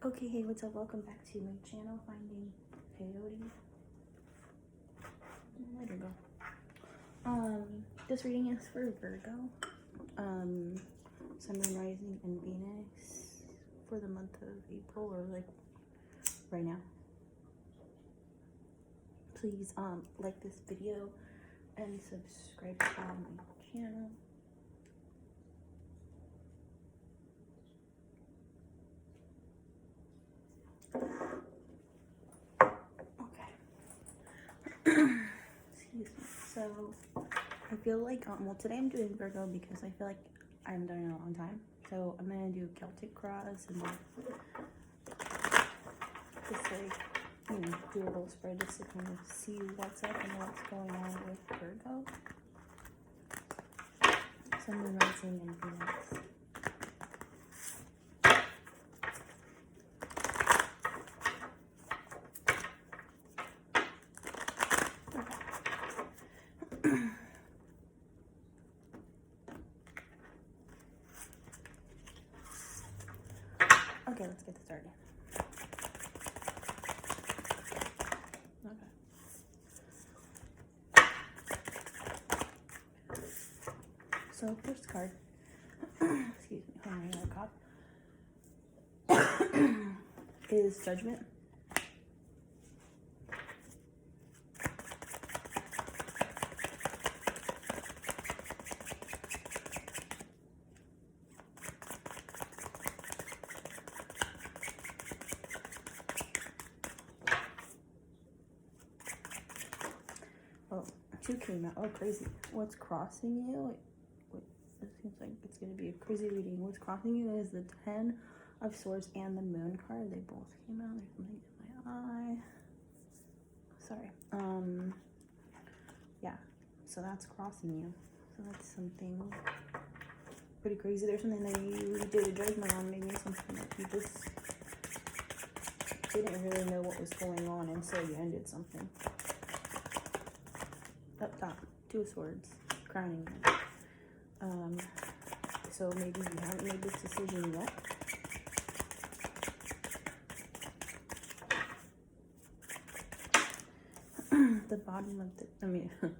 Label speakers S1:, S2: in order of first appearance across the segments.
S1: Okay, hey, what's up? Welcome back to my channel, Finding Peyote. There we go. This reading is for Virgo. Sun, Moon, Rising, and Venus for the month of April, or like right now. Please like this video and subscribe to my channel. Excuse me. So I feel like well, today I'm doing Virgo because I feel like I haven't done it in a long time. So I'm gonna do Celtic cross and just like do a little spread just to kind of see what's up and what's going on with Virgo. Sun, Moon, Rising, and Venus. Okay, let's get started. Okay. So first card, excuse me, hold on, I got a cough, is Judgment. Oh, 2 came out. Oh, crazy. What's crossing you? Wait, it seems like it's going to be a crazy reading. What's crossing you is the 10 of Swords and the Moon card. They both came out. There's something in my eye. Sorry. Yeah. So that's crossing you. So that's something pretty crazy. There's something that you did a judgment on. Maybe something that you just didn't really know what was going on, and so you ended something. Up top, 2 of Swords, crowning you. So maybe you haven't made this decision yet. The bottom of the,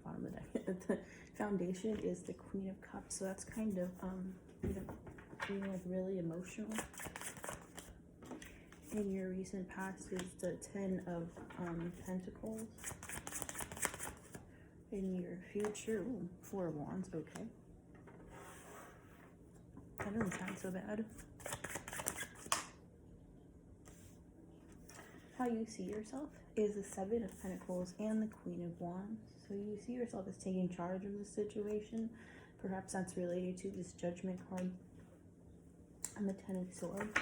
S1: bottom of the deck, the foundation is the Queen of Cups. So that's kind of, being like really emotional. In your recent past is the 10 of Pentacles. In your future, 4 of Wands, okay. That doesn't sound so bad. How you see yourself is the 7 of Pentacles and the Queen of Wands. So you see yourself as taking charge of the situation. Perhaps that's related to this Judgment card and the 10 of Swords.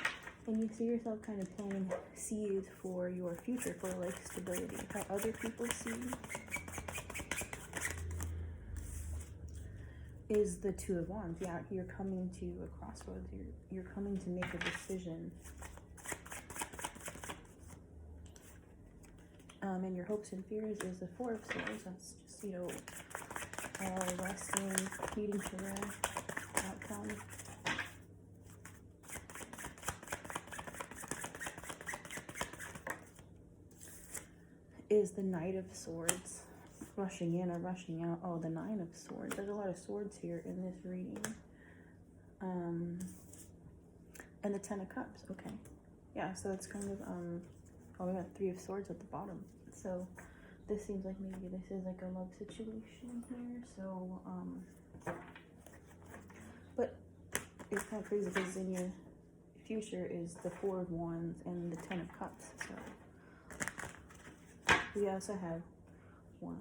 S1: And you see yourself kind of planting seeds for your future, for like stability. How other people see you is the 2 of Wands. Yeah, you're coming to a crossroads. You're coming to make a decision. And your hopes and fears is the 4 of Swords. That's just, resting, needing to rest, outcome. Is the Knight of Swords. Rushing in or rushing out. Oh, the 9 of Swords. There's a lot of swords here in this reading. And the 10 of Cups. Okay. Yeah, so it's kind of, we got 3 of Swords at the bottom. So this seems like maybe this is like a love situation here. So, but it's kind of crazy because in your future is the 4 of Wands and the 10 of Cups. So we also have 1,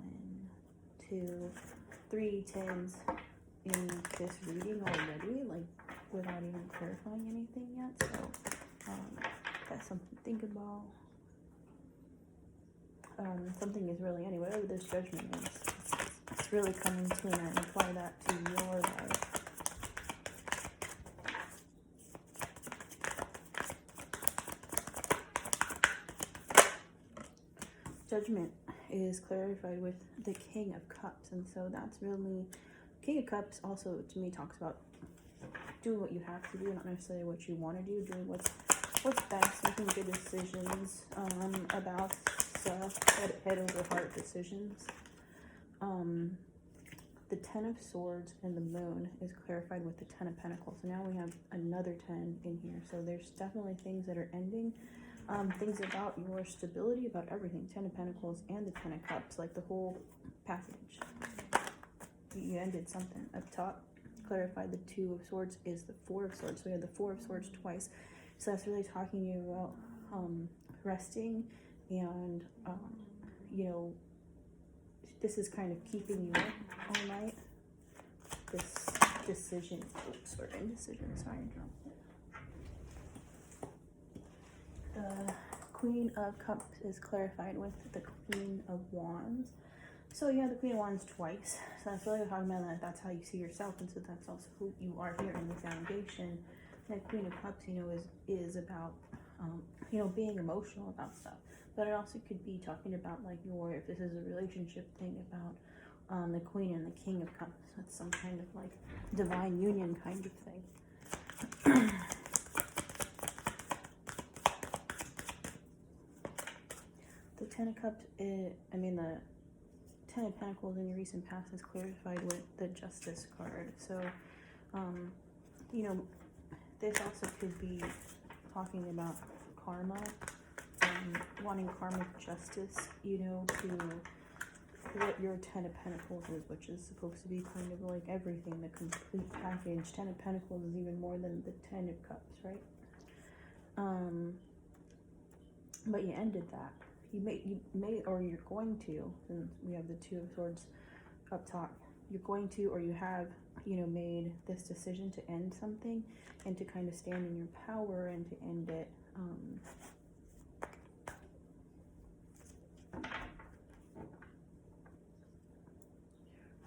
S1: 2, 3 10s in this reading already, like without even clarifying anything yet. So that's something to think about. Something is really, whatever this Judgment is, it's really coming to an end. Apply that to your life. Judgment is clarified with the King of Cups, and so that's really, King of Cups also to me talks about doing what you have to do, not necessarily what you want to do, doing what's what's best, making good decisions about stuff, head over heart decisions. The Ten of Swords and the Moon is clarified with the Ten of Pentacles. So now we have another 10 in here. So there's definitely things that are ending. Things about your stability, about everything. 10 of Pentacles and the 10 of Cups, like the whole package. You ended something. Up top, clarified the 2 of Swords is the 4 of Swords. So we have the 4 of Swords twice. So that's really talking to you about resting and, you know, this is kind of keeping you up all night. This decision, oops, or indecision, sorry. The Queen of Cups is clarified with the Queen of Wands. So you have the Queen of Wands twice. So that's really talking about that. That's how you see yourself, and so that's also who you are here in the foundation. And Queen of Cups, you know, is about, you know, being emotional about stuff. But it also could be talking about, like, if this is a relationship thing, about the Queen and the King of Cups. That's some kind of, like, divine union kind of thing. The Ten of Cups, the Ten of Pentacles in your recent past is clarified with the Justice card. So, you know, this also could be talking about karma, wanting karmic justice, you know, to what your Ten of Pentacles is, which is supposed to be kind of like everything, the complete package. Ten of Pentacles is even more than the Ten of Cups, right? But you ended that. You may, or you're going to, and we have the 2 of Swords up top. You're going to, or you have, you know, made this decision to end something and to kind of stand in your power and to end it.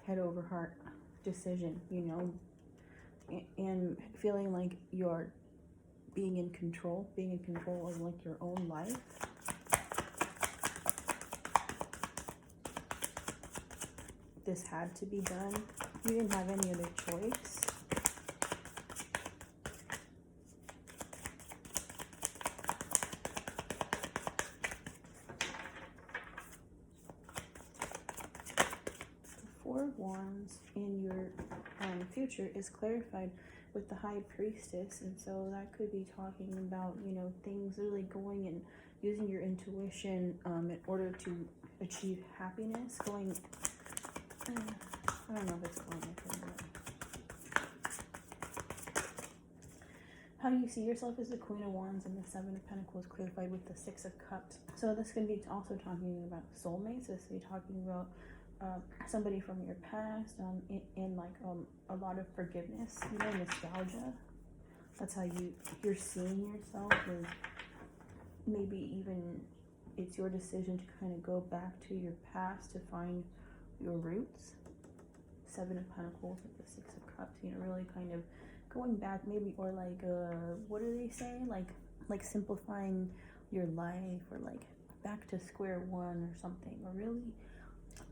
S1: Head over heart decision, you know, and feeling like you're being in control of like your own life. This had to be done. You didn't have any other choice. The 4 of Wands in your future is clarified with the High Priestess, and so that could be talking about, you know, things really going and using your intuition in order to achieve happiness, going, I don't know if it's going with it. How you see yourself as the Queen of Wands and the 7 of Pentacles clarified with the 6 of Cups. So this can be also talking about soulmates. This can be talking about somebody from your past, in like a lot of forgiveness, you know, nostalgia. That's how you're seeing yourself, is maybe even it's your decision to kind of go back to your past to find your roots. 7 of Pentacles with the 6 of Cups, you know, really kind of going back maybe, or like what do they say, like simplifying your life, or like back to square one or something, or really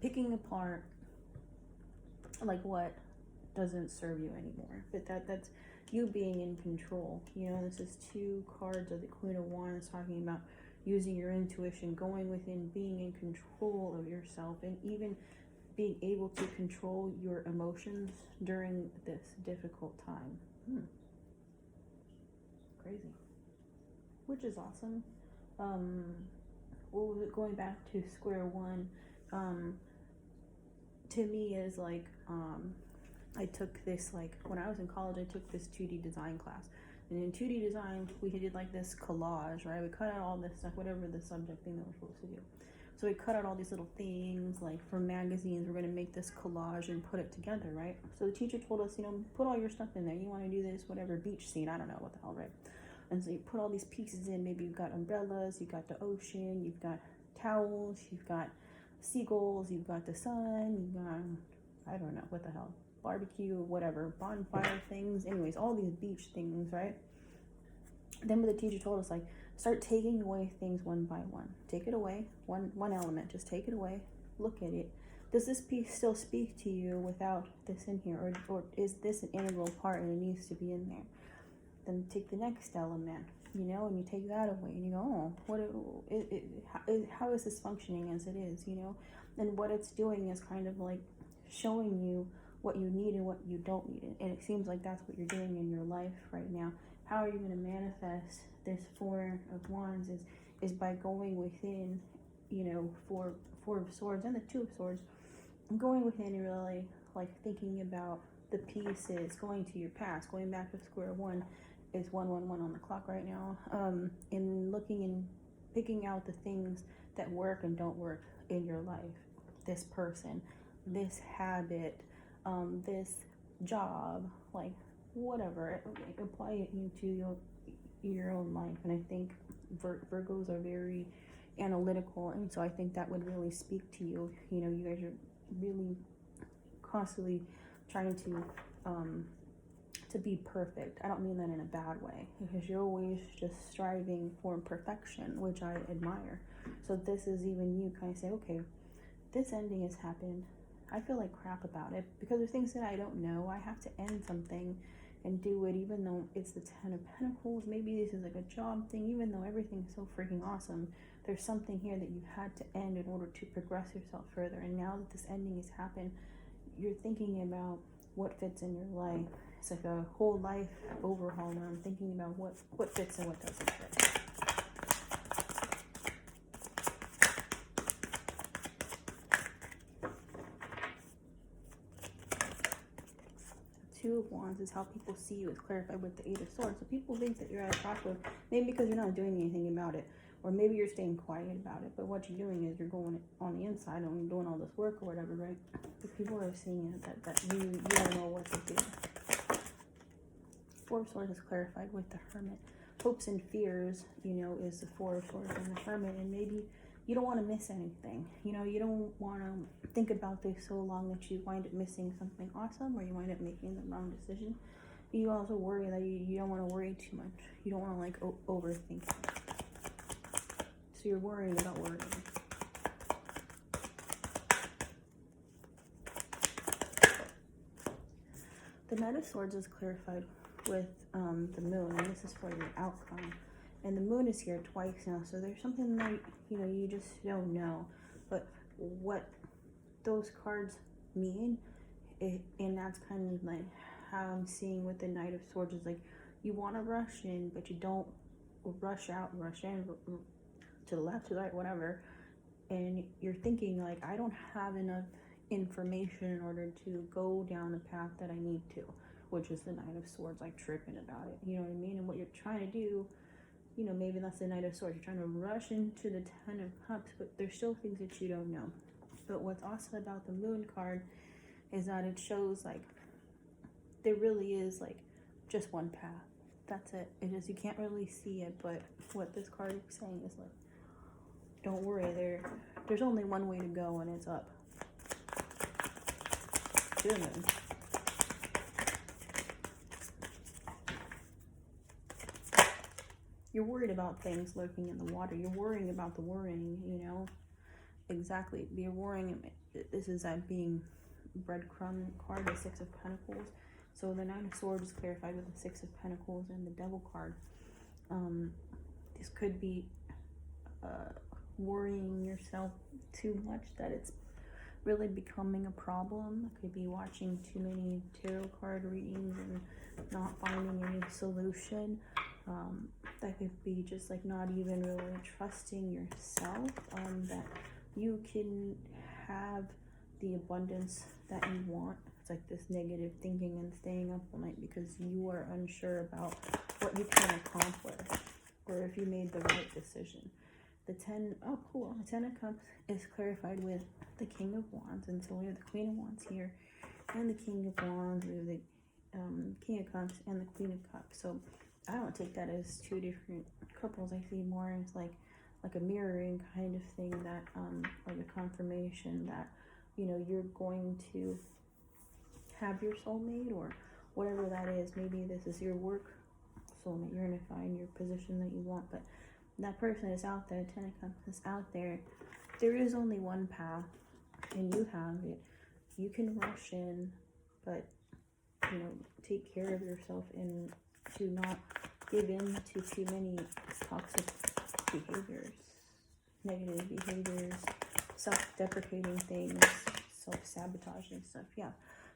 S1: picking apart like what doesn't serve you anymore. But that's you being in control, you know. This is 2 cards of the Queen of Wands talking about using your intuition, going within, being in control of yourself, and even being able to control your emotions during this difficult time. Crazy. Which is awesome. Going back to square one, to me is like, I took this, like, when I was in college, I took this 2D design class. And in 2D design, we did like this collage, right? We cut out all this stuff, whatever the subject thing that we're supposed to do. So we cut out all these little things, like from magazines, we're gonna make this collage and put it together, right? So the teacher told us, you know, put all your stuff in there. You wanna do this, whatever, beach scene, I don't know what the hell, right? And so you put all these pieces in. Maybe you've got umbrellas, you've got the ocean, you've got towels, you've got seagulls, you've got the sun, you've got, I don't know, what the hell, barbecue, whatever, bonfire things, anyways, all these beach things, right? Then what the teacher told us, like, start taking away things one by one. Take it away, one element, just take it away, look at it. Does this piece still speak to you without this in here, or is this an integral part and it needs to be in there? Then take the next element, you know, and you take that away and you go, oh, how is this functioning as it is, you know? And what it's doing is kind of like showing you what you need and what you don't need. And it seems like that's what you're doing in your life right now. How are you going to manifest this Four of Wands is by going within, you know, Four of Swords and the Two of Swords, going within and really like thinking about the pieces, going to your past, going back to square one is 111 on the clock right now, and looking and picking out the things that work and don't work in your life. This person, this habit, this job, like whatever, apply it into your own life. And I think Virgos are very analytical, and so I think that would really speak to you. You know, you guys are really constantly trying to be perfect. I don't mean that in a bad way, because you're always just striving for perfection, which I admire. So this is even you kind of say, okay, this ending has happened. I feel like crap about it because there's things that I don't know. I have to end something and do it, even though it's the Ten of Pentacles. Maybe this is like a job thing, even though everything's so freaking awesome. There's something here that you had to end in order to progress yourself further. And now that this ending has happened, you're thinking about what fits in your life. It's like a whole life overhaul now. I'm thinking about what fits and what doesn't fit. Two of Wands is how people see you, is clarified with the Eight of Swords. So people think that you're at a crossroads, maybe because you're not doing anything about it, or maybe you're staying quiet about it. But what you're doing is you're going on the inside and you're doing all this work or whatever, right? But people are seeing it, that you don't know what to do. Four of Swords is clarified with the Hermit. Hopes and fears, you know, is the Four of Swords and the Hermit. And maybe you don't want to miss anything. You know, you don't want to think about this so long that you wind up missing something awesome, or you wind up making the wrong decision. You also worry that you don't want to worry too much. You don't want to like overthink. So you're worrying about worrying. The Knight of Swords is clarified with the Moon, and this is for your outcome. And the Moon is here twice now, so there's something that, you know, you just don't know. But what those cards mean, and that's kind of like how I'm seeing with the Knight of Swords, is like you want to rush in, but you don't rush out, rush in, to the left, to the right, whatever. And you're thinking like, I don't have enough information in order to go down the path that I need to, which is the Knight of Swords, like tripping about it. You know what I mean? And what you're trying to do, you know, maybe that's the Knight of Swords. You're trying to rush into the Ten of Cups, but there's still things that you don't know. But what's awesome about the Moon card is that it shows like there really is like just one path. That's it. It just, you can't really see it, but what this card is saying is like, don't worry, there's only one way to go, and it's up. To the moon. You're worried about things lurking in the water. You're worrying about the worrying, you know? Exactly. You're worrying. This is that being breadcrumb card, the Six of Pentacles. So the Nine of Swords is clarified with the Six of Pentacles and the Devil card. This could be worrying yourself too much that it's really becoming a problem. It could be watching too many tarot card readings and not finding any solution. That could be just like not even really trusting yourself, that you can have the abundance that you want. It's like this negative thinking and staying up all night because you are unsure about what you can accomplish or if you made the right decision. The Ten of Cups is clarified with the King of Wands, and so we have the Queen of Wands here and the King of Wands. We have the King of Cups and the Queen of Cups. So I don't take that as two different couples. I see more as like a mirroring kind of thing, that like a confirmation that, you know, you're going to have your soulmate or whatever that is. Maybe this is your work soulmate. You're going to find your position that you want, but that person is out there. Ten of Cups is out there. There is only one path, and you have it. You can rush in, but, you know, take care of yourself and to not give in to too many toxic behaviors, negative behaviors, self-deprecating things, self-sabotaging stuff. Yeah,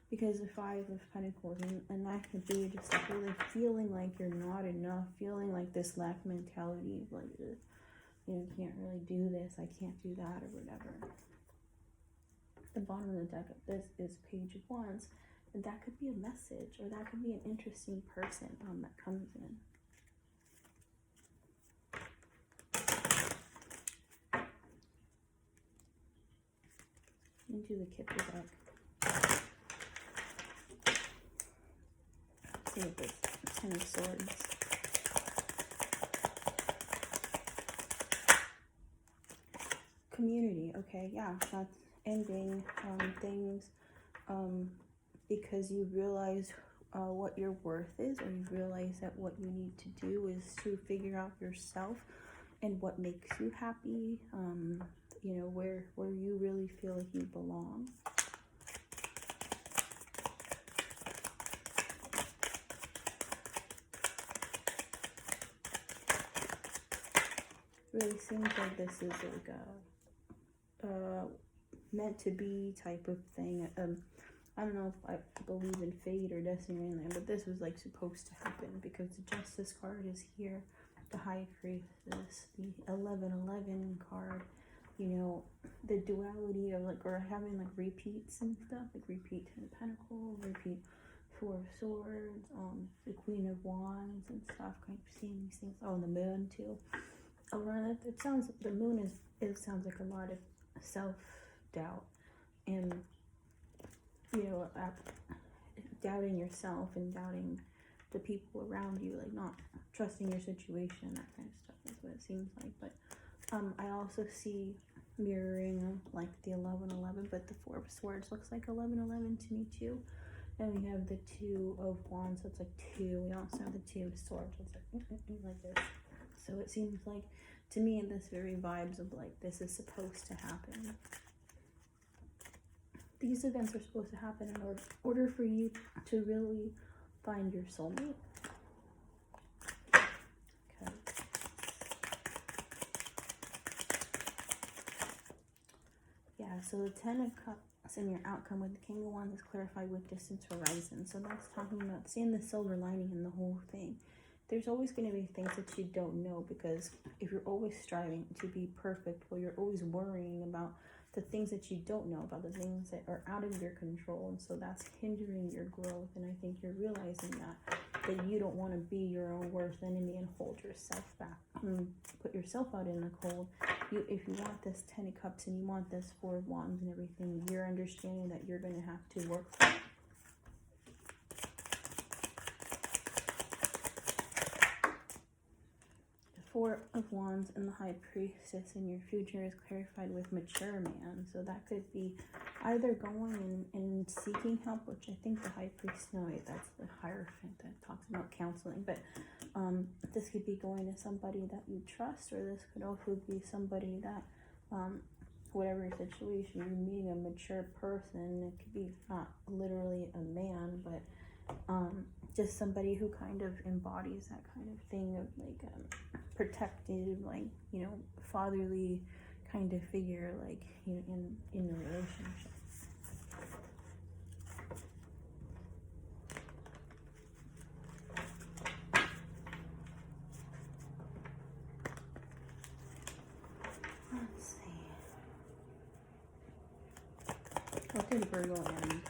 S1: because the Five of Pentacles, and that could be just like really feeling like you're not enough, feeling like this lack mentality, like, you know, can't really do this, I can't do that, or whatever. The bottom of the deck of this is Page of Wands, and that could be a message, or that could be an interesting person that comes in. Into the Kipper deck. See what this Ten of Swords. Community, okay, yeah, that's ending things because you realize what your worth is, or you realize that what you need to do is to figure out yourself and what makes you happy, you know, where you really feel like you belong. Really seems like this is like a meant to be type of thing. I don't know if I believe in fate or destiny or anything, but this was like supposed to happen because the Justice card is here, the High Priestess, the 1111 card, you know, the duality of like, or having like repeats and stuff, like repeat Ten of Pentacles, repeat Four of Swords, the Queen of Wands and stuff, kind of seeing these things. Oh, and the Moon too. Around it sounds, the Moon is, it sounds like a lot of self-doubt and, you know, doubting yourself and doubting the people around you, like not trusting your situation, that kind of stuff is what it seems like. But I also see mirroring like the 1111, but the Four of Swords looks like 1111 to me too. And we have the Two of Wands, so it's like two. We also have the Two of Swords, so it's like this. So it seems like, to me, this very vibes of like, this is supposed to happen. These events are supposed to happen in order for you to really find your soulmate. Okay. Yeah, so the Ten of Cups in your outcome with the King of Wands is clarified with Distance Horizon. So that's talking about seeing the silver lining in the whole thing. There's always going to be things that you don't know, because if you're always striving to be perfect, well, you're always worrying about the things that you don't know about, the things that are out of your control, and so that's hindering your growth. And I think you're realizing that you don't want to be your own worst enemy and hold yourself back and put yourself out in the cold. If you want this Ten of Cups and you want this Four of Wands and everything, you're understanding that you're going to have to work for it. Four of Wands and the High Priestess in your future is clarified with Mature Man. So that could be either going and seeking help, which I think the High Priest, no wait, that's the Hierophant that talks about counseling. But this could be going to somebody that you trust, or this could also be somebody that, whatever your situation, you're meeting a mature person. It could be not literally a man, but just somebody who kind of embodies that kind of thing of like protective, like, you know, fatherly kind of figure, like, you know, in the relationship. Let's see. What did Virgo end?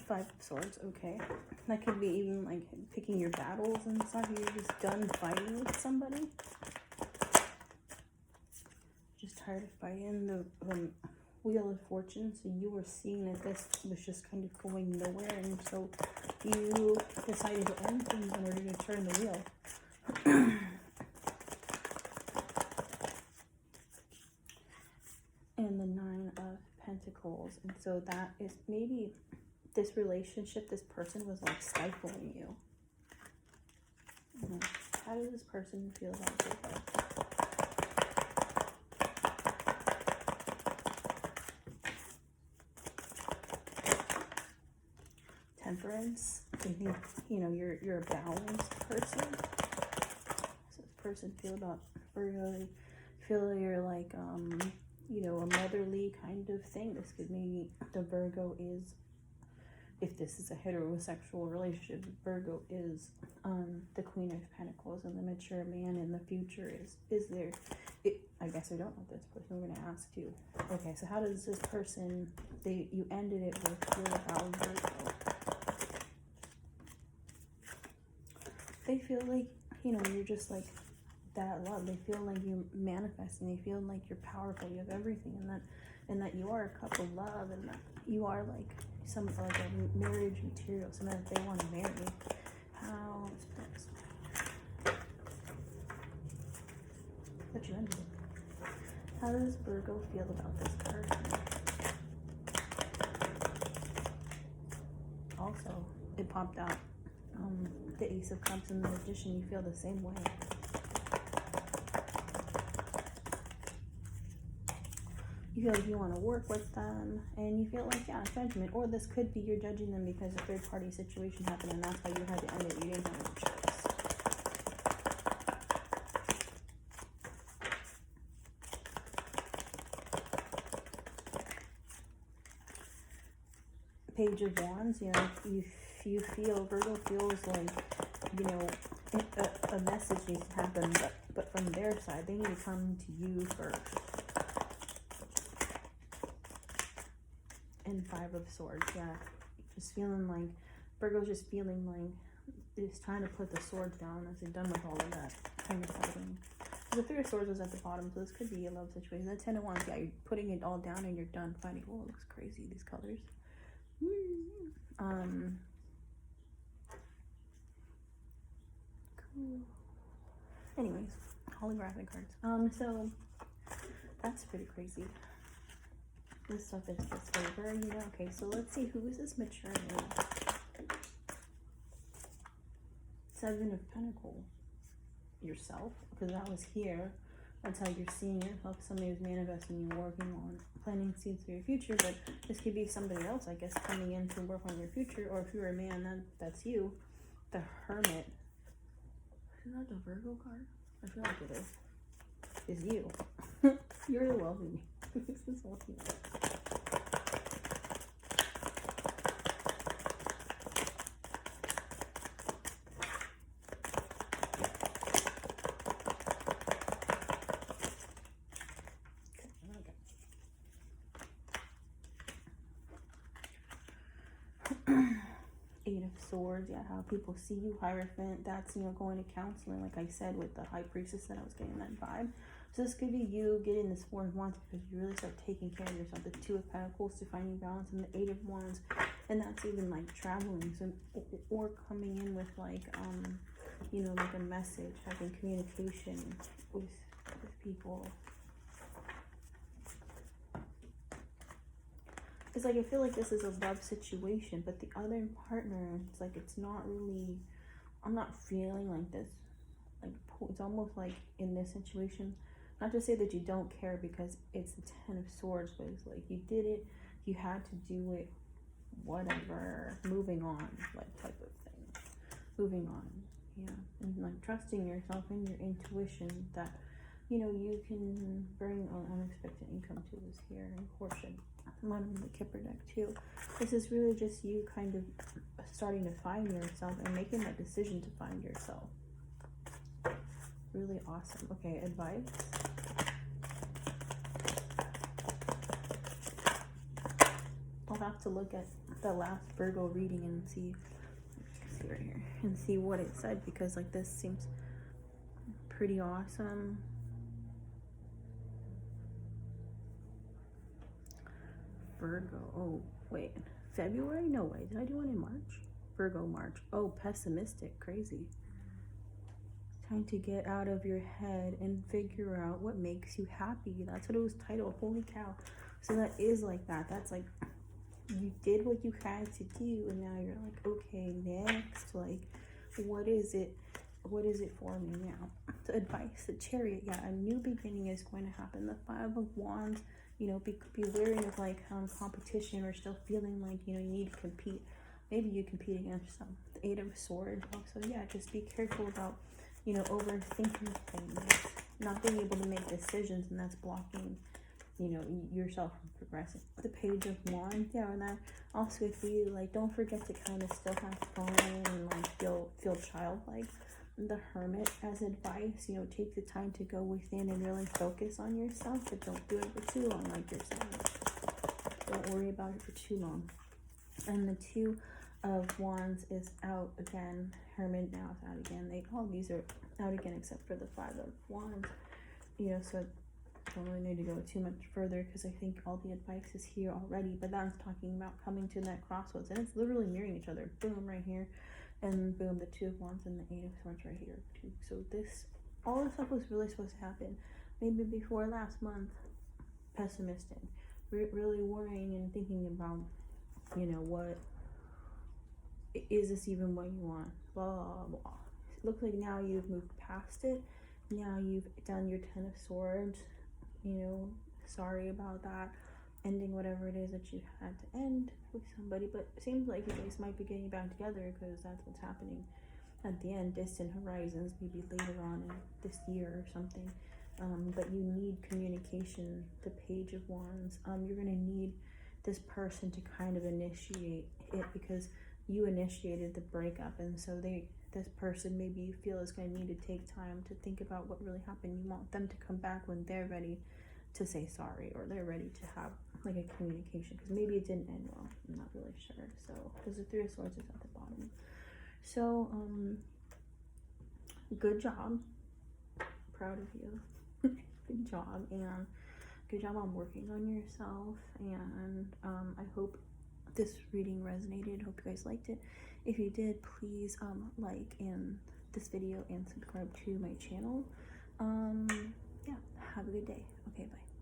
S1: Five of Swords, okay. That could be even like picking your battles and stuff. You're just done fighting with somebody. Just tired of fighting. The Wheel of Fortune. So you were seeing that this was just kind of going nowhere, and so you decided to end things in order to turn the wheel. And the Nine of Pentacles. And so that is maybe this relationship, this person was like stifling you. How does this person feel about you? Temperance. They think, you know, you're a balanced person. So this person feel about Virgo, feel you're like, you know, a motherly kind of thing. This could mean the Virgo is, if this is a heterosexual relationship, Virgo is the Queen of Pentacles, and the mature man in the future is there. I guess I don't know this person. We're gonna ask you. Okay, so how does this person, you ended it with feel about Virgo? They feel like, you know, you're just like that love. They feel like you manifest, and they feel like you're powerful. You have everything, and that you are a cup of love, and that you are like some like a marriage material, something that they want to marry. How is this? But you ended it. How does Virgo feel about this person? Also, it popped out the Ace of Cups and the Magician. You feel the same way. You feel like you want to work with them, and you feel like, yeah, judgment. Or this could be you're judging them because a third-party situation happened, and that's why you had to end it. You didn't have any choice. Page of Wands, you know, you feel, Virgo feels like, you know, a message needs to happen, but from their side, they need to come to you first. And Five of Swords, yeah, just feeling like, Virgo's just feeling like it's trying to put the swords down as they're done with all of that kind of fighting. The Three of Swords was at the bottom, so this could be a love situation. The Ten of Wands, yeah, you're putting it all down and you're done fighting. Oh, it looks crazy, these colors. Cool. Anyways, holographic cards. So that's pretty crazy. This stuff is just favor, you know. Okay, so let's see, who is this mature man? Seven of Pentacles. Yourself, because that was here. That's how you're seeing yourself. Somebody who's manifesting, you're working on planting seeds for your future, but this could be somebody else, I guess, coming in to work on your future. Or if you're a man, that's you. The Hermit. Is that the Virgo card? I feel like it is. Is you. You're the wealthy. This is wealthy. Eight of Swords, yeah, how people see you, Hierophant. That's, you know, going to counseling, like I said, with the High Priestess, that I was getting that vibe. So this could be you getting this Four of Wands because you really start taking care of yourself. The Two of Pentacles to finding balance, and the Eight of Wands, and that's even like traveling, so or coming in with like you know, like a message, having communication with people. It's like, I feel like this is a love situation, but the other partner, it's like, it's not really, I'm not feeling like this. Like, it's almost like in this situation, not to say that you don't care, because it's the Ten of Swords, but it's like, you did it, you had to do it, whatever, moving on, like, type of thing. Moving on, yeah. And like trusting yourself and your intuition that, you know, you can bring on unexpected income to this here, and portion. One of the Kipper deck too. This is really just you kind of starting to find yourself and making that decision to find yourself. Really awesome. Okay, advice. I'll have to look at the last Virgo reading and see right here and see what it said, because like this seems pretty awesome. Virgo. Oh, wait. February? No way. Did I do one in March? Virgo, March. Oh, pessimistic. Crazy. Trying to get out of your head and figure out what makes you happy. That's what it was titled. Holy cow. So that is like that. That's like, you did what you had to do, and now you're like, okay, next. Like, what is it? What is it for me now? So advice. The Chariot. Yeah, a new beginning is going to happen. The Five of Wands. You know, be wary of like competition, or still feeling like, you know, you need to compete. maybe you compete against yourself. The Eight of Swords also, yeah, just be careful about, you know, overthinking things, not being able to make decisions, and that's blocking, you know, yourself from progressing. The Page of Wands, yeah, and that also with you, like, don't forget to kind of still have fun and like feel childlike. The Hermit as advice, you know, take the time to go within and really focus on yourself, but don't do it for too long, like you're saying. Don't worry about it for too long. And the Two of Wands is out again. Hermit now is out again. All these are out again except for the Five of Wands. You know, so don't really need to go too much further because I think all the advice is here already. But that's talking about coming to that crossroads, and it's literally mirroring each other. Boom, right here, and boom, the Two of Wands and the Eight of Swords right here too. So this, all this stuff was really supposed to happen maybe before last month. Pessimistic, really worrying and thinking about, you know, what is this even what you want? Blah blah blah. It looks like now you've moved past it. Now you've done your Ten of Swords. You know, sorry about that, ending whatever it is that you had to end with somebody, but it seems like you guys might be getting back together because that's what's happening at the end. Distant horizons, maybe later on in this year or something. But you need communication. The Page of Wands, you're gonna need this person to kind of initiate it because you initiated the breakup, and so this person, maybe you feel, is going to need to take time to think about what really happened. You want them to come back when they're ready to say sorry, or they're ready to have like a communication, because maybe it didn't end well. I'm not really sure. So because the Three of Swords is at the bottom. So good job, proud of you. Good job, and good job on working on yourself. And I hope this reading resonated. Hope you guys liked it. If you did, please like this video and subscribe to my channel. Yeah, have a good day. Okay, bye.